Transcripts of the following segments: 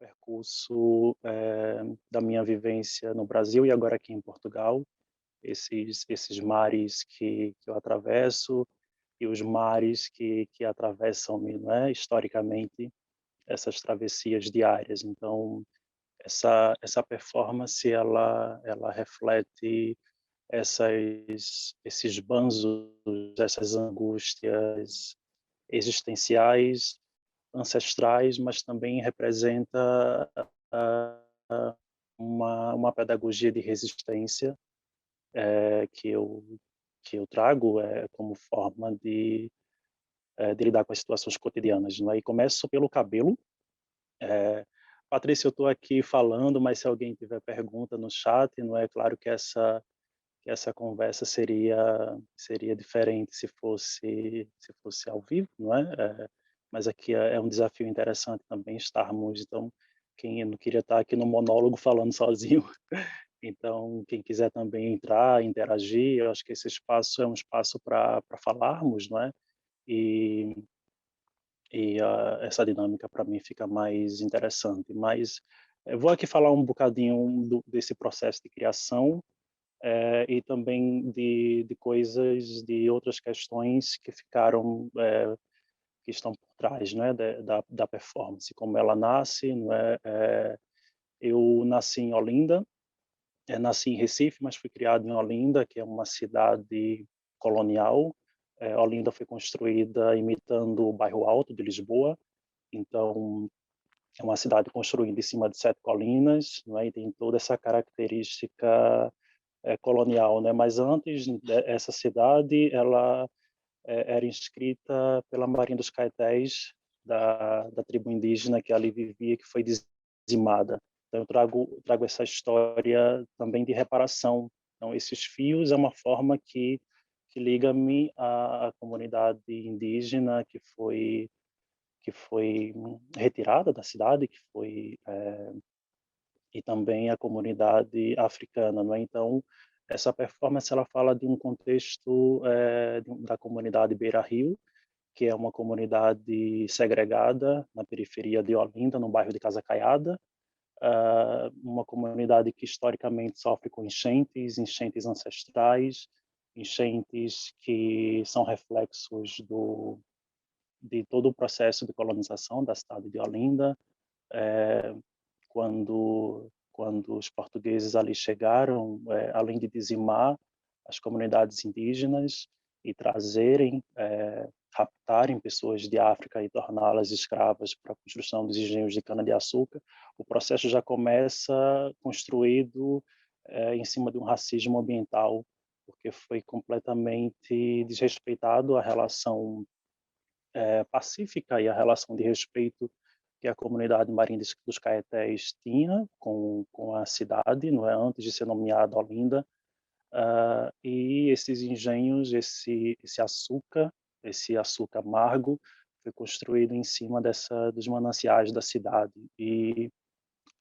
percurso da minha vivência no Brasil e agora aqui em Portugal, esses mares que eu atravesso e os mares que atravessam-me, não é? Historicamente, essas travessias diárias. Então, essa performance, ela reflete esses banzos, essas angústias existenciais, ancestrais, mas também representa uma pedagogia de resistência que eu trago como forma de lidar com as situações cotidianas, não é? E começo pelo cabelo. Patrícia, eu estou aqui falando, mas se alguém tiver pergunta no chat, não é claro que essa conversa seria diferente se fosse ao vivo, não é? Mas aqui é um desafio interessante também estarmos, então quem eu não queria estar aqui no monólogo falando sozinho, então quem quiser também entrar, interagir, eu acho que esse espaço é um espaço para falarmos, não é? E essa dinâmica para mim fica mais interessante. Mas eu vou aqui falar um bocadinho desse processo de criação e também de coisas, de outras questões que ficaram, que estão por trás, né, da performance, como ela nasce, não é? Eu nasci em Olinda, nasci em Recife, mas fui criado em Olinda, que é uma cidade colonial. Olinda foi construída imitando o bairro Alto de Lisboa, então é uma cidade construída em cima de 7 colinas, não é? E tem toda essa característica colonial, né? Mas antes essa cidade ela era inscrita pela Marinha dos Caetés da tribo indígena que ali vivia, que foi dizimada. Então eu trago essa história também de reparação. Então esses fios é uma forma que liga-me à comunidade indígena que foi retirada da cidade, que foi e também a comunidade africana, não é? Então, essa performance ela fala de um contexto da comunidade Beira Rio, que é uma comunidade segregada na periferia de Olinda, no bairro de Casa Caiada, uma comunidade que historicamente sofre com enchentes, enchentes ancestrais, enchentes que são reflexos de todo o processo de colonização da cidade de Olinda, quando os portugueses ali chegaram, além de dizimar as comunidades indígenas e trazerem, raptarem pessoas de África e torná-las escravas para a construção dos engenhos de cana-de-açúcar, o processo já começa construído em cima de um racismo ambiental, porque foi completamente desrespeitado a relação pacífica e a relação de respeito que a comunidade marinha dos Caetés tinha com a cidade, não é, antes de ser nomeada Olinda, e esses engenhos, esse açúcar amargo, foi construído em cima dos mananciais da cidade. E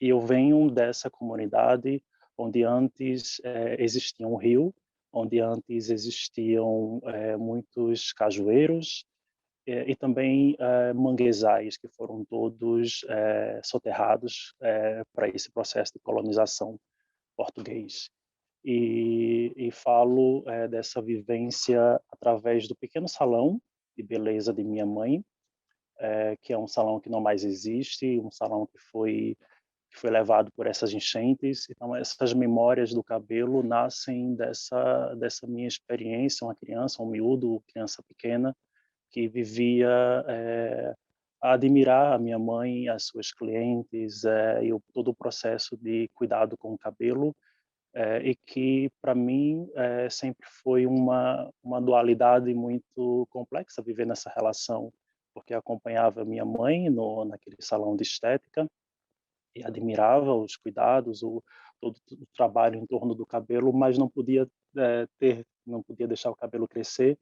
eu venho dessa comunidade onde antes existia um rio, onde antes existiam muitos cajueiros, e também manguezais que foram todos soterrados para esse processo de colonização português. E falo dessa vivência através do pequeno salão de beleza de minha mãe, que é um salão que não mais existe, um salão que foi levado por essas enchentes. Então, essas memórias do cabelo nascem dessa minha experiência, uma criança, um miúdo, criança pequena, que vivia a admirar a minha mãe, as suas clientes, e todo o processo de cuidado com o cabelo, e que para mim sempre foi uma dualidade muito complexa viver nessa relação, porque acompanhava minha mãe naquele salão de estética e admirava os cuidados, todo o trabalho em torno do cabelo, mas não podia deixar o cabelo crescer,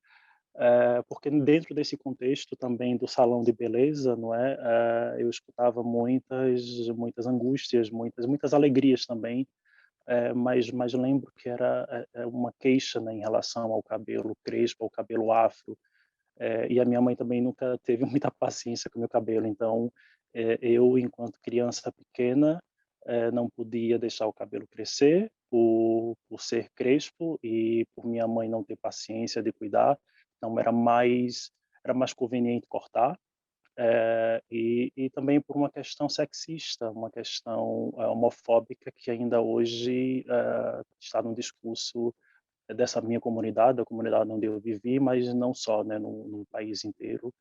porque dentro desse contexto também do salão de beleza, não é, eu escutava muitas angústias, muitas alegrias também, mas lembro que era uma queixa, né, em relação ao cabelo crespo, ao cabelo afro, e a minha mãe também nunca teve muita paciência com o meu cabelo, então Eu, enquanto criança pequena, não podia deixar o cabelo crescer por ser crespo e por minha mãe não ter paciência de cuidar, então era mais conveniente cortar. E também por uma questão sexista, uma questão homofóbica que ainda hoje está no discurso dessa minha comunidade, da comunidade onde eu vivi, mas não só, né, no país inteiro,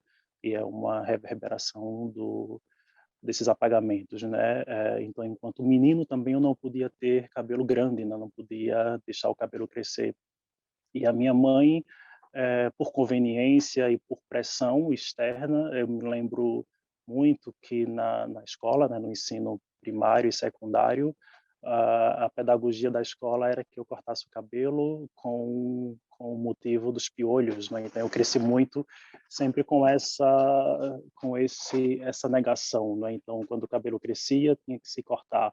e é uma reverberação desses apagamentos, né? Então, enquanto menino também eu não podia ter cabelo grande, né? Não podia deixar o cabelo crescer. E a minha mãe, por conveniência e por pressão externa, eu me lembro muito que na escola, né, no ensino primário e secundário, a pedagogia da escola era que eu cortasse o cabelo com o motivo dos piolhos, né? Então eu cresci muito sempre essa negação, né? Então quando o cabelo crescia tinha que se cortar.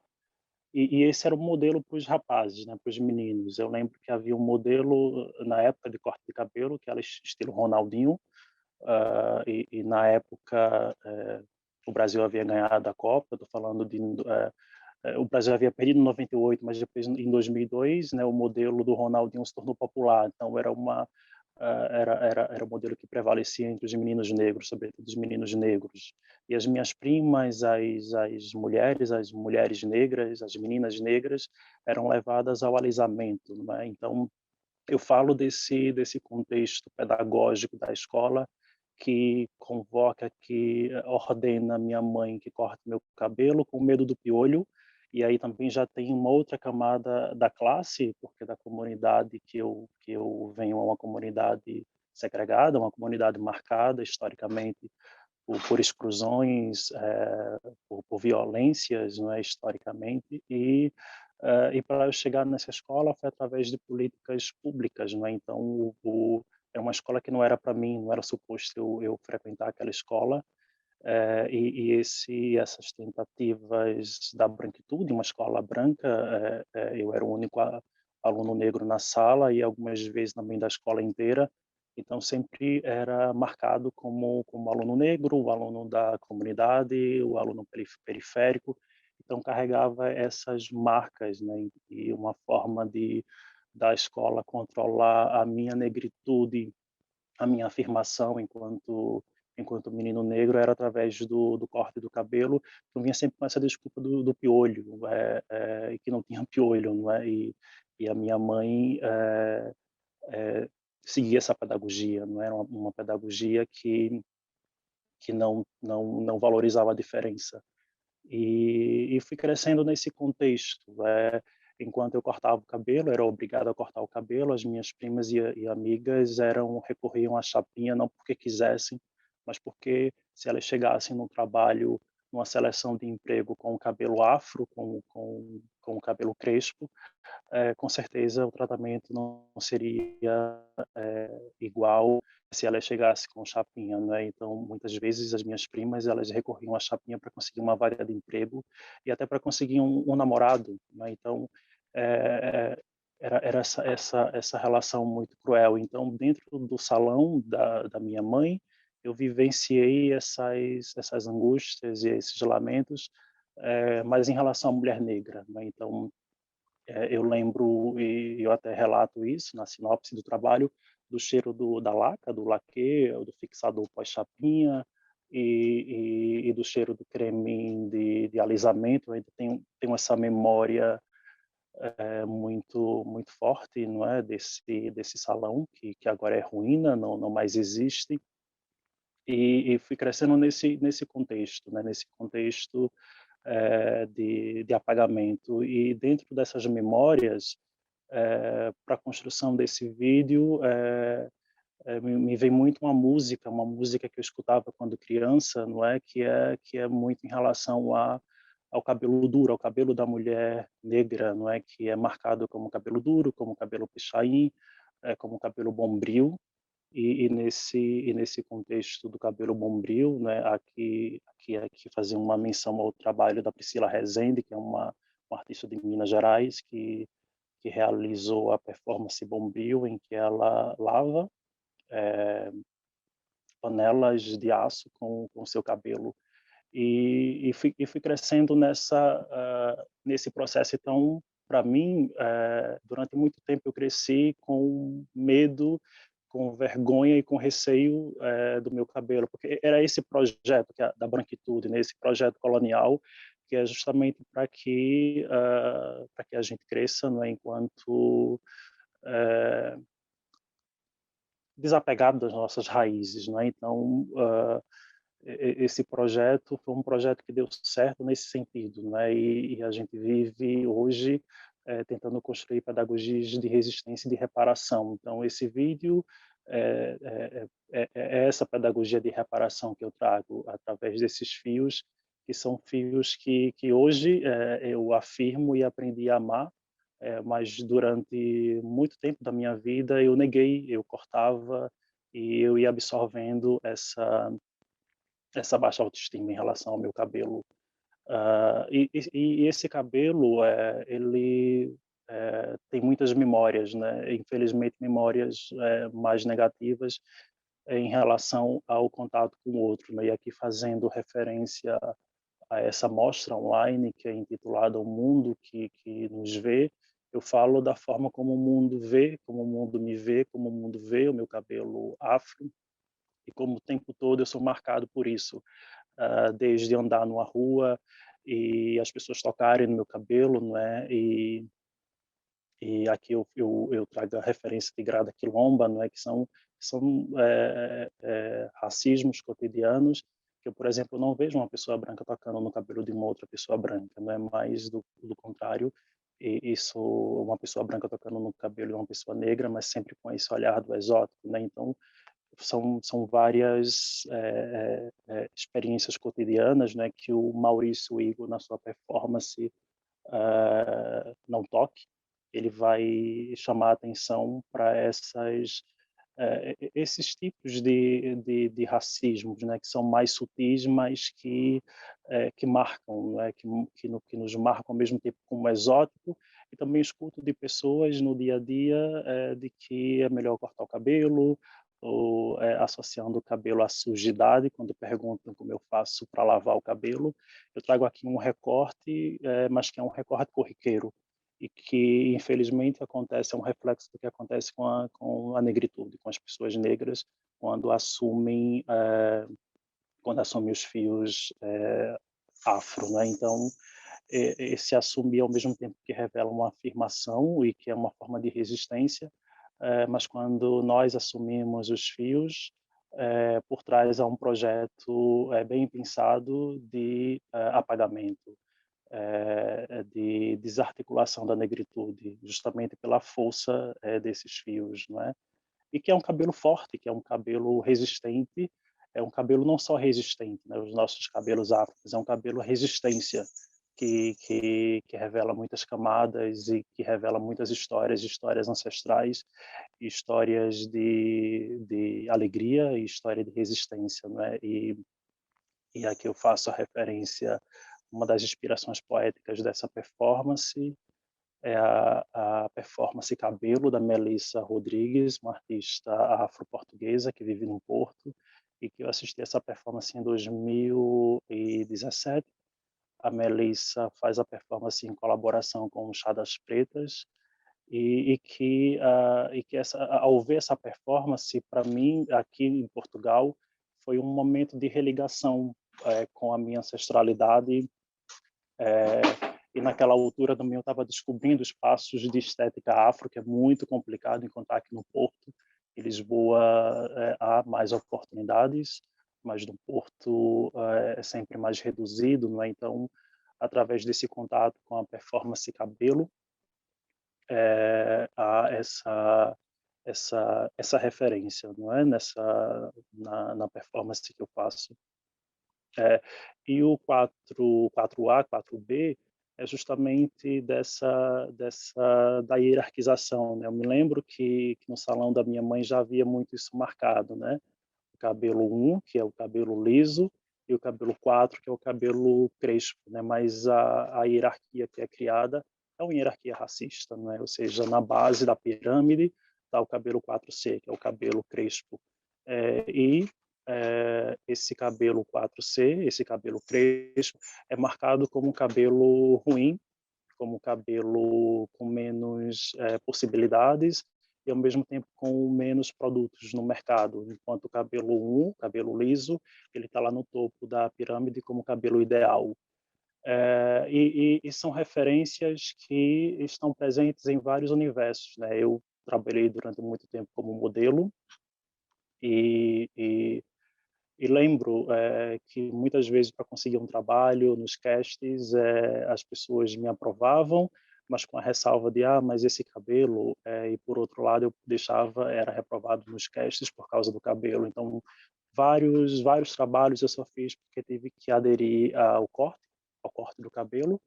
E esse era o modelo para os rapazes, né, para os meninos. Eu lembro que havia um modelo na época de corte de cabelo que era estilo Ronaldinho, e na época o Brasil havia ganhado a Copa. Estou falando de o Brasil havia perdido em 98, mas depois em 2002, né, o modelo do Ronaldinho se tornou popular. Então era o modelo que prevalecia entre os meninos negros, sobretudo os meninos negros. E as minhas primas, as mulheres negras, as meninas negras, eram levadas ao alisamento, né? Então eu falo desse contexto pedagógico da escola que convoca, que ordena minha mãe que corte meu cabelo com medo do piolho. E aí também já tem uma outra camada da classe, porque da comunidade que eu venho é uma comunidade segregada, uma comunidade marcada historicamente por exclusões, por violências, não é, historicamente, e para eu chegar nessa escola foi através de políticas públicas, não é? Então é uma escola que não era para mim, não era suposto eu frequentar aquela escola, e essas tentativas da branquitude, uma escola branca, eu era o único aluno negro na sala e algumas vezes também da escola inteira, então sempre era marcado como aluno negro, o aluno da comunidade, o aluno periférico, então carregava essas marcas, né? E uma forma da escola controlar a minha negritude, a minha afirmação enquanto menino negro era através do corte do cabelo. Eu vinha sempre com essa desculpa do piolho, e que não tinha piolho, não é? E a minha mãe seguia essa pedagogia, não era uma pedagogia que não valorizava a diferença. E fui crescendo nesse contexto. Enquanto eu cortava o cabelo, era obrigado a cortar o cabelo, as minhas primas e amigas recorriam à chapinha não porque quisessem, mas porque se elas chegassem no trabalho, numa seleção de emprego com o cabelo afro, com o cabelo crespo, com certeza o tratamento não seria igual se ela chegasse com chapinha, né? Então, muitas vezes as minhas primas elas recorriam à chapinha para conseguir uma vaga de emprego e até para conseguir um namorado, né? Então, é, era essa relação muito cruel. Então, dentro do salão da minha mãe, eu vivenciei essas angústias e esses lamentos, mas em relação à mulher negra, né? Então, eu lembro, e eu até relato isso na sinopse do trabalho, do cheiro da laca, do laque, do fixador pós-chapinha, e do cheiro do creme de alisamento. Eu ainda tenho essa memória muito forte, não é, desse salão, que agora é ruína, não mais existe. E fui crescendo nesse contexto, né, nesse contexto de apagamento. E dentro dessas memórias, para a construção desse vídeo, me vem muito uma música que eu escutava quando criança, não é, que é muito em relação ao cabelo duro, ao cabelo da mulher negra, não é, que é marcado como cabelo duro, como cabelo pichain, como cabelo bombril. E nesse contexto do cabelo bombril, né, aqui fazer uma menção ao trabalho da Priscila Rezende, que é uma artista de Minas Gerais, que realizou a performance bombril, em que ela lava panelas de aço com seu cabelo. e fui crescendo nesse processo. Então, para mim, durante muito tempo eu cresci com medo, com vergonha e com receio do meu cabelo, porque era esse projeto da branquitude, né? Esse projeto colonial, que é justamente para que a gente cresça, não é? Enquanto desapegado das nossas raízes, não é? Então, esse projeto foi um projeto que deu certo nesse sentido, né? E a gente vive hoje tentando construir pedagogias de resistência e de reparação. Então, esse vídeo é essa pedagogia de reparação que eu trago através desses fios, que são fios que hoje eu afirmo e aprendi a amar, mas durante muito tempo da minha vida eu neguei, eu cortava e eu ia absorvendo essa baixa autoestima em relação ao meu cabelo. E esse cabelo, ele tem muitas memórias, né? Infelizmente, memórias mais negativas em relação ao contato com o outro, né? E aqui fazendo referência a essa mostra online que é intitulada O Mundo que nos vê, eu falo da forma como o mundo vê, como o mundo me vê, como o mundo vê o meu cabelo afro, e como o tempo todo eu sou marcado por isso, desde andar numa rua e as pessoas tocarem no meu cabelo, não é? E aqui eu trago a referência de Grada Quilomba, não é? Que são racismos cotidianos, que eu, por exemplo, não vejo uma pessoa branca tocando no cabelo de uma outra pessoa branca, não é? Mais do contrário, e isso, uma pessoa branca tocando no cabelo de uma pessoa negra, mas sempre com esse olhar do exótico, né? Então, são várias experiências cotidianas, né, que o Maurício Igor, na sua performance Não Toque, ele vai chamar a atenção para esses tipos de racismos, né, que são mais sutis, mas que marcam, né, que nos marcam ao mesmo tempo como exótico. E também escuto de pessoas no dia a dia de que é melhor cortar o cabelo, ou associando o cabelo à sujidade, quando perguntam como eu faço para lavar o cabelo. Eu trago aqui um recorte, mas que é um recorte corriqueiro, e que infelizmente acontece, é um reflexo do que acontece com a negritude, com as pessoas negras quando assumem os fios afro, né? Então esse assumir ao mesmo tempo que revela uma afirmação e que é uma forma de resistência, mas quando nós assumimos os fios, por trás há um projeto bem pensado de apagamento, de desarticulação da negritude, justamente pela força desses fios, não é? E que é um cabelo forte, que é um cabelo resistente, é um cabelo não só resistente, né? Os nossos cabelos afros, é um cabelo resistência, que revela muitas camadas e que revela muitas histórias ancestrais, histórias de alegria e história de resistência, não é? E aqui eu faço a referência, uma das inspirações poéticas dessa performance é a performance Cabelo, da Melissa Rodrigues, uma artista afro-portuguesa que vive no Porto, e que eu assisti essa performance em 2017. A Melissa faz a performance em colaboração com o Chá das Pretas, ao ver essa performance, para mim, aqui em Portugal, foi um momento de religação com a minha ancestralidade, e naquela altura também eu estava descobrindo espaços de estética afro, que é muito complicado encontrar aqui no Porto. Em Lisboa há mais oportunidades, mas no Porto é sempre mais reduzido, não é? Então, através desse contato com a performance cabelo, há essa referência, não é? Na performance que eu faço. É, e o 4A, 4B, é justamente da hierarquização, né? Eu me lembro que no salão da minha mãe já havia muito isso marcado, né? O cabelo 1, que é o cabelo liso, e o cabelo 4, que é o cabelo crespo, né? Mas a hierarquia que é criada é uma hierarquia racista, né? Ou seja, na base da pirâmide está o cabelo 4C, que é o cabelo crespo. E esse cabelo 4C, esse cabelo crespo, é marcado como um cabelo ruim, como cabelo com menos possibilidades e, ao mesmo tempo, com menos produtos no mercado, enquanto o cabelo 1, cabelo liso, ele está lá no topo da pirâmide como cabelo ideal. E são referências que estão presentes em vários universos, né? Eu trabalhei durante muito tempo como modelo e, e, e lembro que muitas vezes para conseguir um trabalho nos castes as pessoas me aprovavam, mas com a ressalva de mas esse cabelo e por outro lado eu deixava era reprovado nos castes por causa do cabelo. Então vários trabalhos eu só fiz porque tive que aderir ao corte do cabelo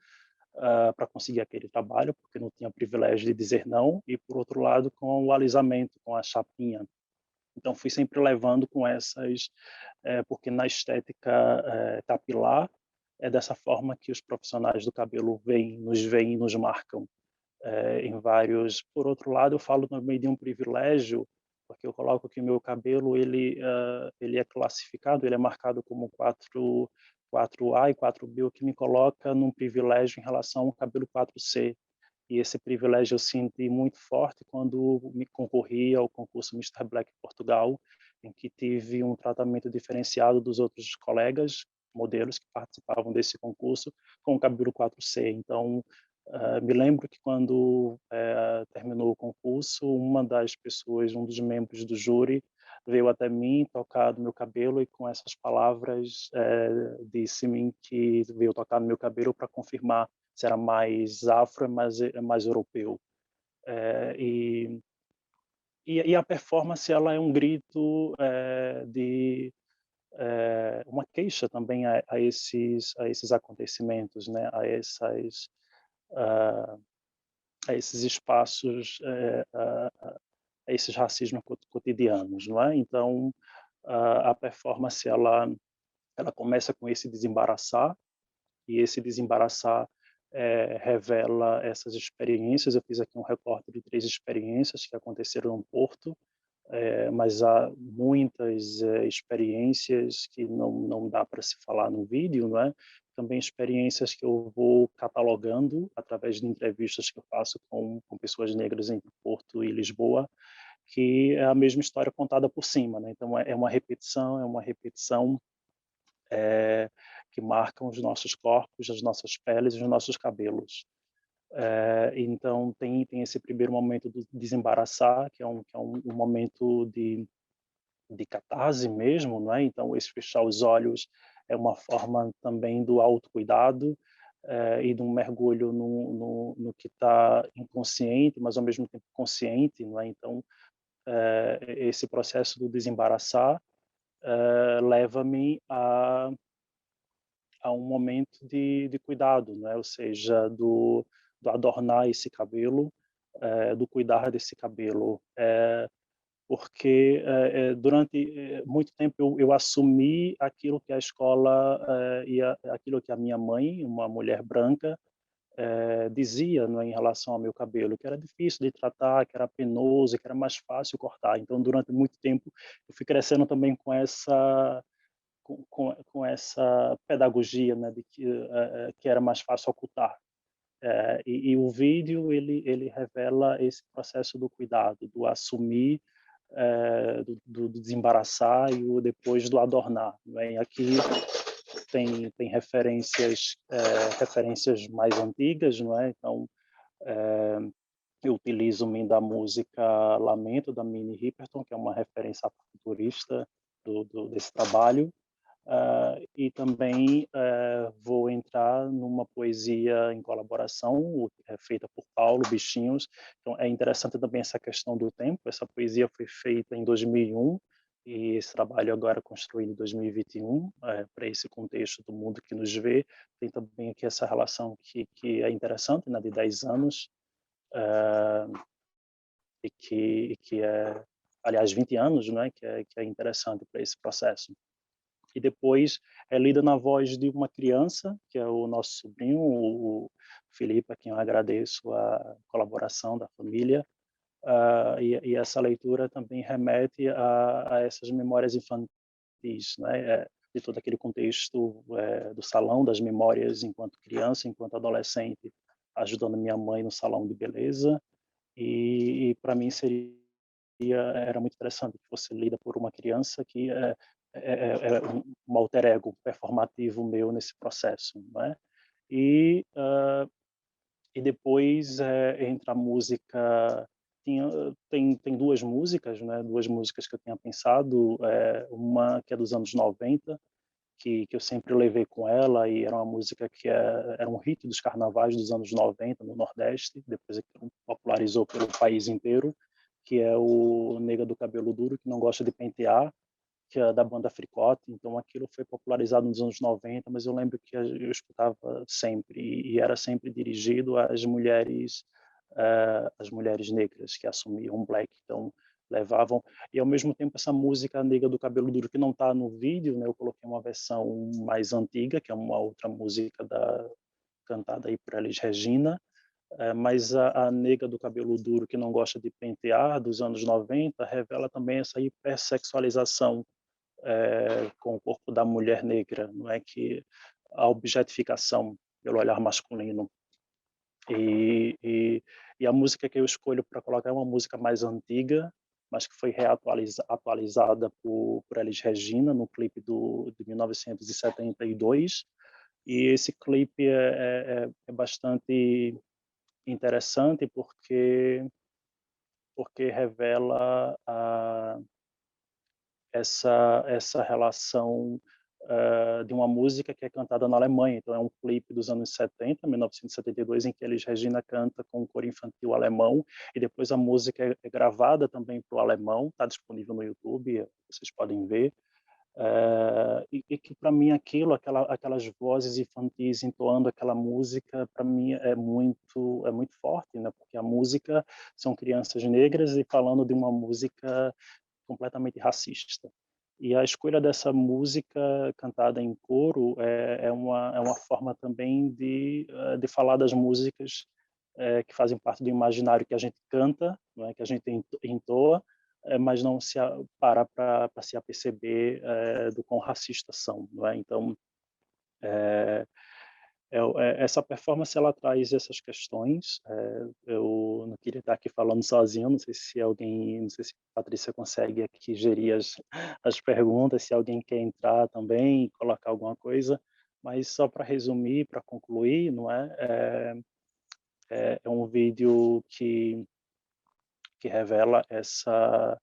para conseguir aquele trabalho, porque não tinha privilégio de dizer não, e por outro lado com o alisamento, com a chapinha. Então fui sempre levando com essas, porque na estética capilar é dessa forma que os profissionais do cabelo veem e nos marcam em vários. Por outro lado, eu falo também de um privilégio, porque eu coloco que o meu cabelo ele é classificado, ele é marcado como 4A e 4B, o que me coloca num privilégio em relação ao cabelo 4C. E esse privilégio eu senti muito forte quando me concorri ao concurso Mister Black Portugal, em que tive um tratamento diferenciado dos outros colegas modelos que participavam desse concurso com o cabelo 4C. Então, me lembro que quando terminou o concurso, uma das pessoas, um dos membros do júri, veio até mim, tocar no meu cabelo e com essas palavras disse-me que veio tocar no meu cabelo para confirmar se era mais afro, mais europeu. E a performance ela é um grito de uma queixa também a esses acontecimentos, né? Uh, a esses espaços, a esses racismos cotidianos, não é? Então a performance ela começa com esse desembaraçar e esse desembaraçar revela essas experiências. Eu fiz aqui um recorte de 3 experiências que aconteceram no Porto, mas há muitas experiências que não dá para se falar no vídeo, não é? Também experiências que eu vou catalogando através de entrevistas que eu faço com pessoas negras em Porto e Lisboa, que é a mesma história contada por cima, né? Então é uma repetição que marcam os nossos corpos, as nossas peles e os nossos cabelos. Então tem esse primeiro momento do desembaraçar, que é um momento de catarse mesmo, não é? Então esse fechar os olhos é uma forma também do autocuidado e de um mergulho no que está inconsciente, mas ao mesmo tempo consciente, não é? Então esse processo do desembaraçar leva-me a um momento de cuidado, né? Ou seja, do adornar esse cabelo, do cuidar desse cabelo, porque durante muito tempo eu assumi aquilo que a escola aquilo que a minha mãe, uma mulher branca, dizia, né, em relação ao meu cabelo, que era difícil de tratar, que era penoso, que era mais fácil cortar. Então, durante muito tempo, eu fui crescendo também com essa pedagogia, né, de que era mais fácil ocultar. E o vídeo ele revela esse processo do cuidado, do assumir, do desembaraçar e o depois do adornar. Né? E aqui tem referências mais antigas, não é? Então eu utilizo-me da música Lamento da Minnie Riperton, que é uma referência futurista desse trabalho. E também vou entrar numa poesia em colaboração, feita por Paulo Bichinhos. Então, é interessante também essa questão do tempo. Essa poesia foi feita em 2001 e esse trabalho agora construído em 2021, para esse contexto do mundo que nos vê. Tem também aqui essa relação que é interessante, né, de 10 anos, e que é, aliás, 20 anos, né, que é interessante para esse processo. E depois é lida na voz de uma criança, que é o nosso sobrinho, o Felipe, a quem eu agradeço a colaboração da família, e essa leitura também remete a essas memórias infantis infantis, né? De todo aquele contexto do salão, das memórias enquanto criança, enquanto adolescente, ajudando minha mãe no salão de beleza. E para mim era muito interessante que você lida por uma criança que é um alter ego performativo meu nesse processo, não é? E e depois entra a música, tem duas músicas, né? Duas músicas que eu tinha pensado, uma que é dos anos 90, que eu sempre levei com ela, e era uma música que era um hit dos carnavais dos anos 90 no Nordeste, depois popularizou pelo país inteiro, que é o Nega do Cabelo Duro, que não gosta de pentear, que é da banda Fricote. Então aquilo foi popularizado nos anos 90, mas eu lembro que eu escutava sempre, e era sempre dirigido às mulheres negras que assumiam black. Então levavam, e ao mesmo tempo essa música Nega do Cabelo Duro, que não está no vídeo, né, eu coloquei uma versão mais antiga, que é uma outra música cantada aí por Elis Regina. Mas a nega do cabelo duro que não gosta de pentear, dos anos 90, revela também essa hipersexualização com o corpo da mulher negra, não é, que a objetificação pelo olhar masculino. E a música que eu escolho para colocar é uma música mais antiga, mas que foi atualizada por Elis Regina no clipe de 1972. E esse clipe é bastante interessante porque revela essa relação de uma música que é cantada na Alemanha. Então é um clipe dos anos 70, 1972, em que Elis Regina canta com um coro infantil alemão, e depois a música é gravada também para o alemão, está disponível no YouTube, vocês podem ver. E que para mim aquelas vozes infantis entoando aquela música, para mim é muito forte, né? Porque a música são crianças negras e falando de uma música completamente racista. E a escolha dessa música cantada em coro é uma forma também de falar das músicas que fazem parte do imaginário que a gente canta, não é? Que a gente entoa, mas não para se aperceber do quão racistas são, não é? Então, é, essa performance ela traz essas questões. Eu não queria estar aqui falando sozinho, não sei se a Patrícia consegue aqui gerir as perguntas, se alguém quer entrar também e colocar alguma coisa, mas só para resumir, para concluir, não é? É um vídeo que revela essa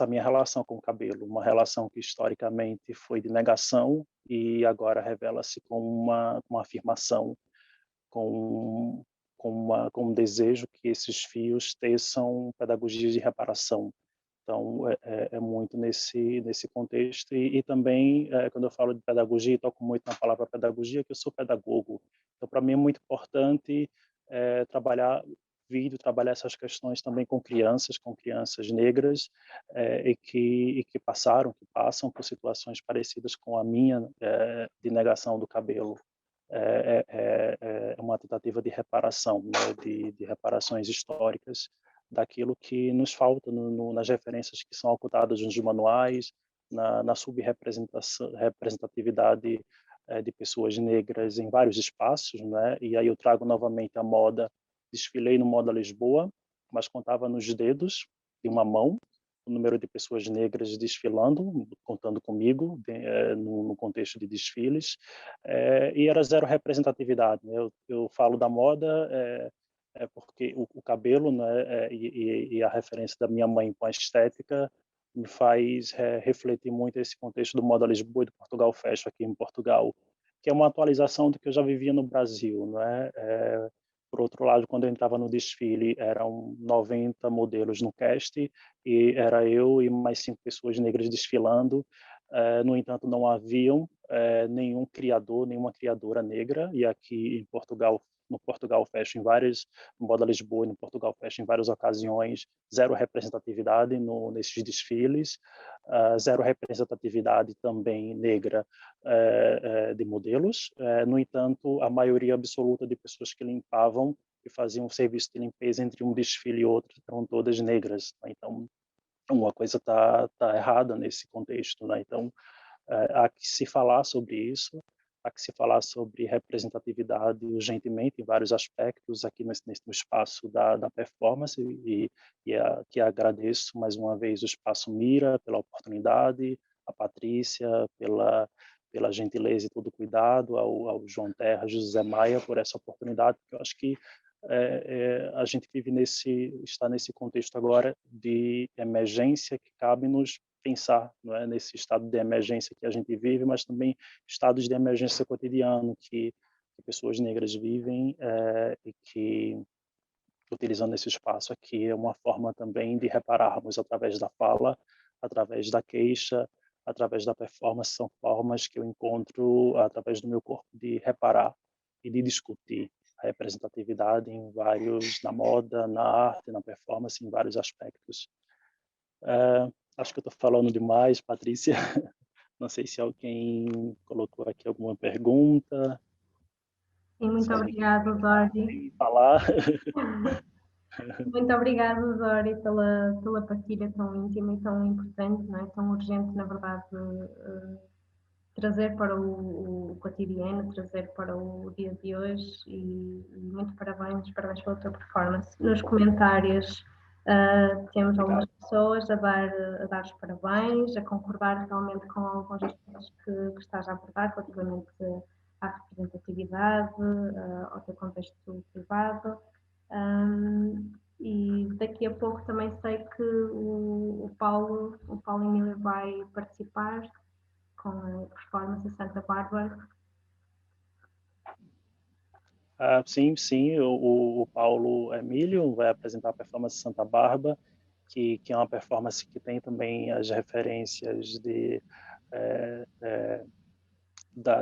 minha relação com o cabelo, uma relação que historicamente foi de negação e agora revela-se com uma afirmação, com, com um desejo que esses fios teçam pedagogias de reparação. Então, é muito nesse contexto. E também, quando eu falo de pedagogia, toco muito na palavra pedagogia, que eu sou pedagogo. Então, para mim é muito importante trabalhar trabalhar essas questões também com crianças negras, e que passam por situações parecidas com a minha, de negação do cabelo. É uma tentativa de reparação, né, de reparações históricas daquilo que nos falta nas referências que são ocultadas nos manuais, na subrepresentatividade de pessoas negras em vários espaços, né? E aí eu trago novamente a moda. Desfilei no Moda Lisboa, mas contava nos dedos de uma mão o número de pessoas negras desfilando, contando comigo, no contexto de desfiles, e era zero representatividade, né? Eu falo da moda porque o cabelo, né, e a referência da minha mãe com a estética me faz refletir muito esse contexto do Moda Lisboa e do Portugal Fashion aqui em Portugal, que é uma atualização do que eu já vivia no Brasil, né? Por outro lado, quando eu entrava no desfile, eram 90 modelos no cast, e era eu e mais 5 pessoas negras desfilando. No entanto, não haviam nenhum criador, nenhuma criadora negra, e aqui em Portugal, no Portugal Fashion, no Moda Lisboa e no Portugal Fashion, em várias ocasiões, zero representatividade nesses desfiles, zero representatividade também negra de modelos. No entanto, a maioria absoluta de pessoas que limpavam e faziam um serviço de limpeza entre um desfile e outro eram todas negras. Então, uma coisa tá errada nesse contexto, né? Então, há que se falar sobre isso, há que se falar sobre representatividade urgentemente em vários aspectos aqui nesse espaço da performance que agradeço mais uma vez o Espaço Mira pela oportunidade, a Patrícia pela gentileza e todo o cuidado, ao João Terra, José Maia por essa oportunidade, porque eu acho que a gente está nesse contexto agora de emergência que cabe-nos pensar, não é, nesse estado de emergência que a gente vive, mas também estados de emergência cotidiano que pessoas negras vivem e que utilizando esse espaço aqui é uma forma também de repararmos através da fala, através da queixa, através da performance, são formas que eu encontro através do meu corpo de reparar e de discutir a representatividade em vários, na moda, na arte, na performance, em vários aspectos. Acho que eu estou falando demais, Patrícia. Não sei se alguém colocou aqui alguma pergunta. Sim, muito obrigada, Zori. Falar. Muito obrigada, Zori, pela partilha tão íntima e tão importante, não é? Tão urgente, na verdade, trazer para o cotidiano, trazer para o dia de hoje e muito parabéns pela tua performance. Nos comentários temos algumas pessoas a dar os parabéns, a concordar realmente com alguns aspectos que estás a abordar relativamente à representatividade, ao teu contexto privado. E daqui a pouco também sei que o Paulo Emílio vai participar com a performance Santa Bárbara. Sim, o Paulo Emílio vai apresentar a performance Santa Bárbara, que é uma performance que tem também as referências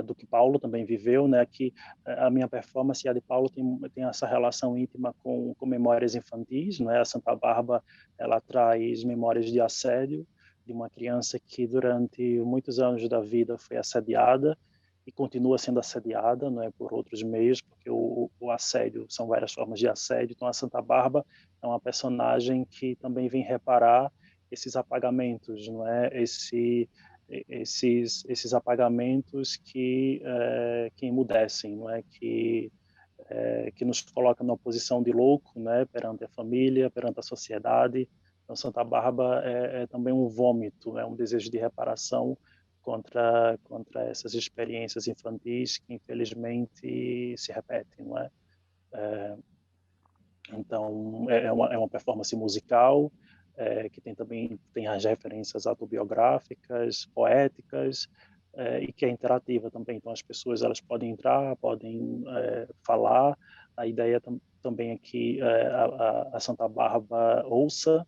do que Paulo também viveu, né? Que a minha performance e a de Paulo tem essa relação íntima com memórias infantis, né? A Santa Bárbara, ela traz memórias de assédio de uma criança que durante muitos anos da vida foi assediada e continua sendo assediada, não é, por outros meios, porque o assédio são várias formas de assédio. Então a Santa Bárbara é uma personagem que também vem reparar esses apagamentos, não é? Esses apagamentos que emudecem, não é? Que nos coloca numa posição de louco, né? Perante a família, perante a sociedade. Então, Santa Bárbara é também um vômito, é um desejo de reparação contra essas experiências infantis que infelizmente se repetem, não é? Então é uma performance musical que tem as referências autobiográficas, poéticas e que é interativa também. Então as pessoas elas podem entrar, podem falar. A ideia também é que a Santa Bárbara ouça,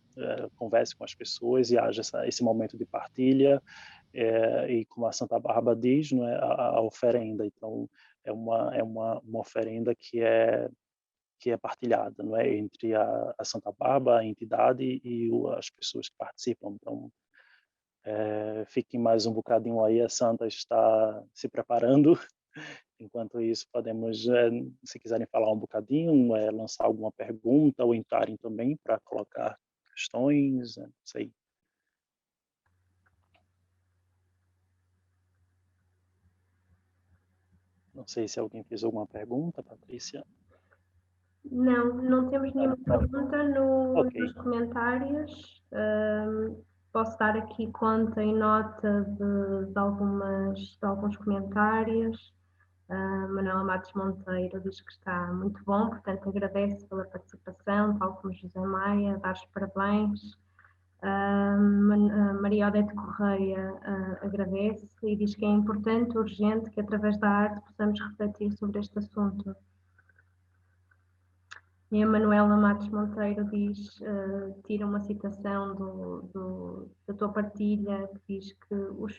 converse com as pessoas e haja esse momento de partilha. E como a Santa Bárbara diz, não é a oferenda. Então é uma oferenda que é partilhada, não é, entre a Santa Bárbara, a entidade e as pessoas que participam. Então, fiquem mais um bocadinho aí, a Santa está se preparando. Enquanto isso, podemos, se quiserem falar um bocadinho, lançar alguma pergunta ou entrarem também para colocar questões, não sei. Não sei se alguém fez alguma pergunta, Patrícia. Não temos nenhuma pergunta nos comentários. Posso dar aqui conta e nota de alguns comentários. Manuela Matos Monteiro diz que está muito bom, portanto agradece pela participação, tal como José Maia, dar os parabéns. Maria Odete Correia agradece e diz que é importante, urgente, que através da arte possamos refletir sobre este assunto. E a Manuela Matos Monteiro diz, tira uma citação da tua partilha, que diz que os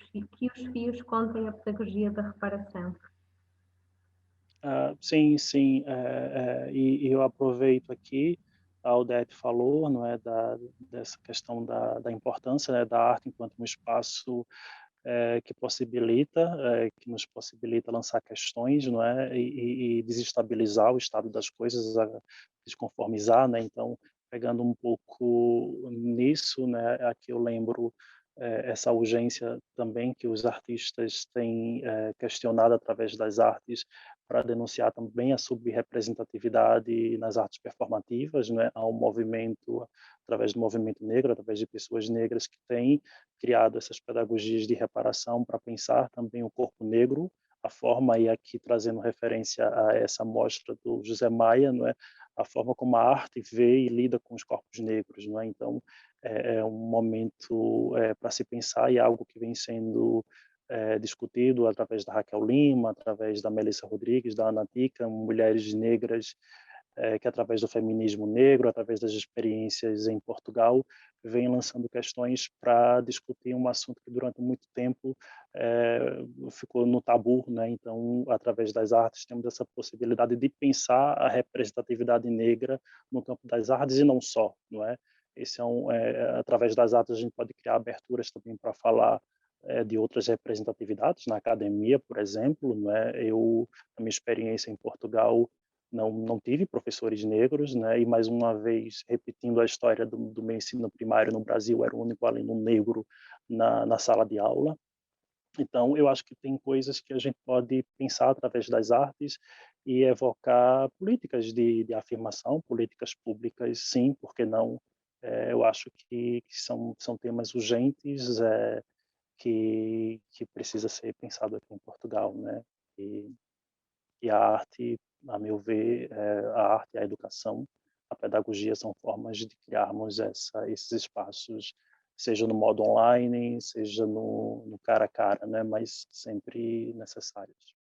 fios contem a pedagogia da reparação. Sim, e eu aproveito aqui, a Odete falou, não é, dessa questão da importância, né, da arte enquanto um espaço que nos possibilita lançar questões, não é, e desestabilizar o estado das coisas, desconformizar, né, então pegando um pouco nisso, né, aqui eu lembro essa urgência também que os artistas têm questionado através das artes para denunciar também a subrepresentatividade nas artes performativas, né? Há um movimento através do movimento negro, através de pessoas negras que têm criado essas pedagogias de reparação para pensar também o corpo negro, a forma, e aqui trazendo referência a essa mostra do José Maia, não é? A forma como a arte vê e lida com os corpos negros, não é? Então, é um momento para se pensar e é algo que vem sendo discutido através da Raquel Lima, através da Melissa Rodrigues, da Ana Tica, mulheres negras que através do feminismo negro, através das experiências em Portugal, vem lançando questões para discutir um assunto que durante muito tempo ficou no tabu, né? Então, através das artes, temos essa possibilidade de pensar a representatividade negra no campo das artes e não só, não é? Esse através das artes a gente pode criar aberturas também para falar de outras representatividades na academia, por exemplo, não é? Eu, a minha experiência em Portugal, não tive professores negros, né? E mais uma vez repetindo a história do meu ensino primário no Brasil, era o único aluno negro na sala de aula. Então, eu acho que tem coisas que a gente pode pensar através das artes e evocar políticas de afirmação, políticas públicas, sim, porque não? Eu acho que são temas urgentes que precisa ser pensado aqui em Portugal, né? E a arte, a meu ver, a arte e a educação, a pedagogia são formas de criarmos esses espaços, seja no modo online, seja no cara a cara, né? Mas sempre necessários.